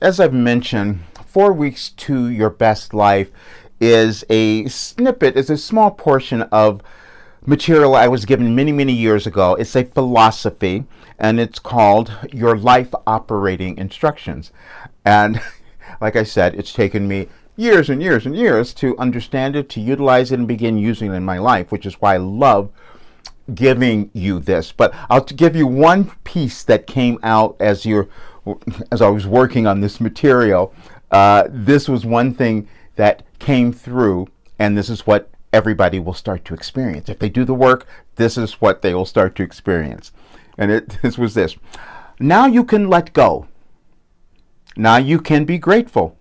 As I've mentioned, 4 weeks to your best life is a snippet, is a small portion of material I was given many, many years ago. It's a philosophy, and it's called Your Life Operating Instructions. And like I said, it's taken me years and years and years to understand it, to utilize it, and begin using it in my life, which is why I love giving you this. But I'll give you one piece that came out as I was working on this material. This was one thing that came through, and this is what everybody will start to experience. If they do the work, this is what they will start to experience. And this was this. Now you can let go. Now you can be grateful.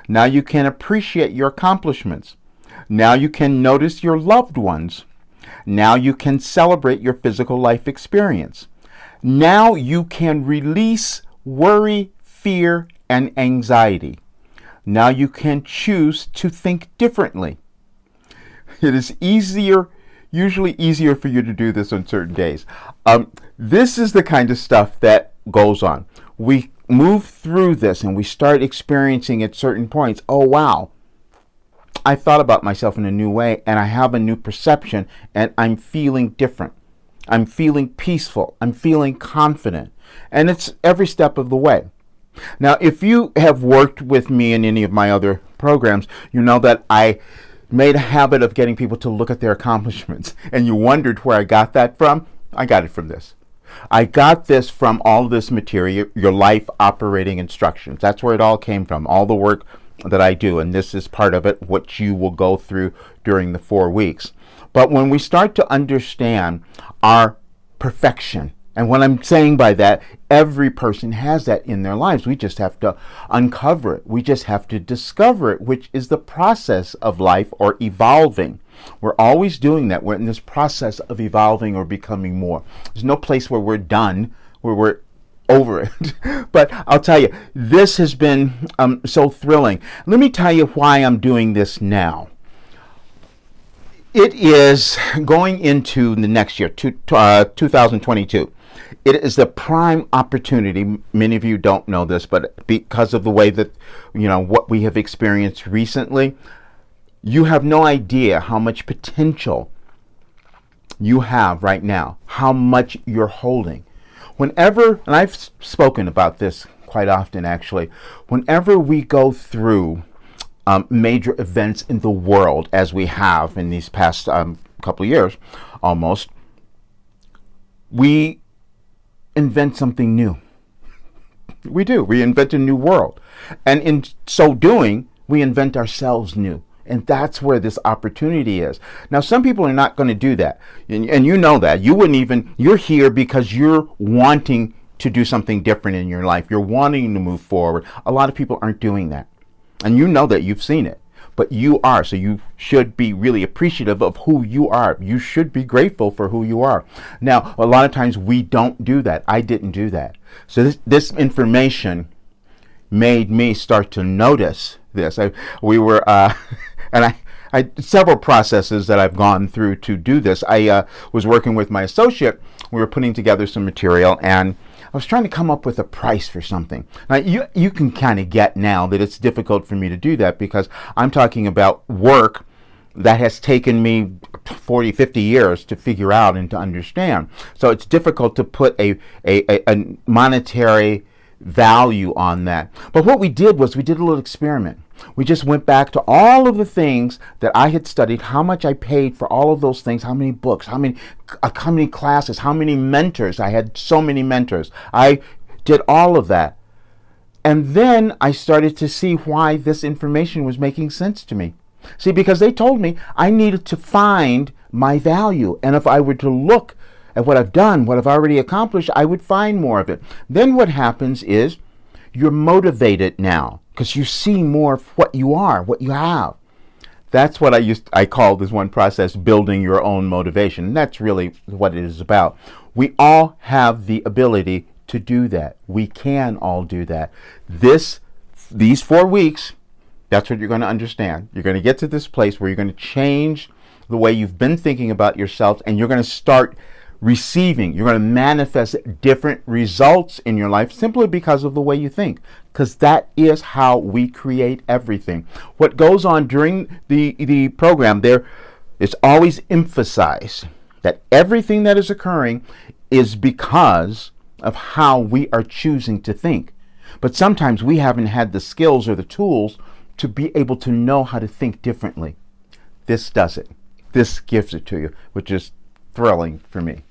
Now you can appreciate your accomplishments. Now you can notice your loved ones. Now you can celebrate your physical life experience. Now you can release worry, fear, and anxiety. Now you can choose to think differently. It is usually easier for you to do this on certain days. This is the kind of stuff that goes on. We move through this and we start experiencing at certain points, oh wow, I thought about myself in a new way and I have a new perception and I'm feeling different. I'm feeling peaceful. I'm feeling confident. And it's every step of the way. Now, if you have worked with me in any of my other programs, you know that I made a habit of getting people to look at their accomplishments. And you wondered where I got that from? I got it from this. I got this from all of this material, your life operating instructions. That's where it all came from, all the work that I do. And this is part of it, what you will go through during the 4 weeks. But when we start to understand our perfection, and what I'm saying by that, every person has that in their lives. We just have to uncover it. We just have to discover it, which is the process of life or evolving. We're always doing that. We're in this process of evolving or becoming more. There's no place where we're done, where we're over it. But I'll tell you, this has been so thrilling. Let me tell you why I'm doing this now. It is going into the next year, 2022. It is the prime opportunity. Many of you don't know this, but because of the way that, what we have experienced recently, you have no idea how much potential you have right now, how much you're holding. Whenever, and I've spoken about this quite often actually, whenever we go through major events in the world, as we have in these past couple of years almost, we invent something new. We do. We invent a new world. And in so doing, we invent ourselves new. And that's where this opportunity is. Now, some people are not going to do that. And you know that. You're here because you're wanting to do something different in your life. You're wanting to move forward. A lot of people aren't doing that. And you know that. You've seen it. But you are. So you should be really appreciative of who you are. You should be grateful for who you are. Now, a lot of times we don't do that. I didn't do that. So this information made me start to notice this. I several processes that I've gone through to do this. I was working with my associate. We were putting together some material, and I was trying to come up with a price for something. Now, you can kind of get now that it's difficult for me to do that because I'm talking about work that has taken me 40, 50 years to figure out and to understand. So it's difficult to put a monetary value on that. But what we did was we did a little experiment. We just went back to all of the things that I had studied, how much I paid for all of those things, how many books, how many classes, how many mentors. I had so many mentors. I did all of that. And then I started to see why this information was making sense to me. See, because they told me I needed to find my value. And if I were to look at what I've done, what I've already accomplished, I would find more of it. Then what happens is you're motivated now because you see more of what you are, what you have. That's what I call this one process, building your own motivation. And that's really what it is about. We all have the ability to do that. We can all do that. These 4 weeks, that's what you're going to understand. You're going to get to this place where you're going to change the way you've been thinking about yourself, and you're going to start receiving. You're going to manifest different results in your life simply because of the way you think, because that is how we create everything. What goes on during the program, there is always emphasized that everything that is occurring is because of how we are choosing to think. But sometimes we haven't had the skills or the tools to be able to know how to think differently. This does it. This gives it to you, which is thrilling for me.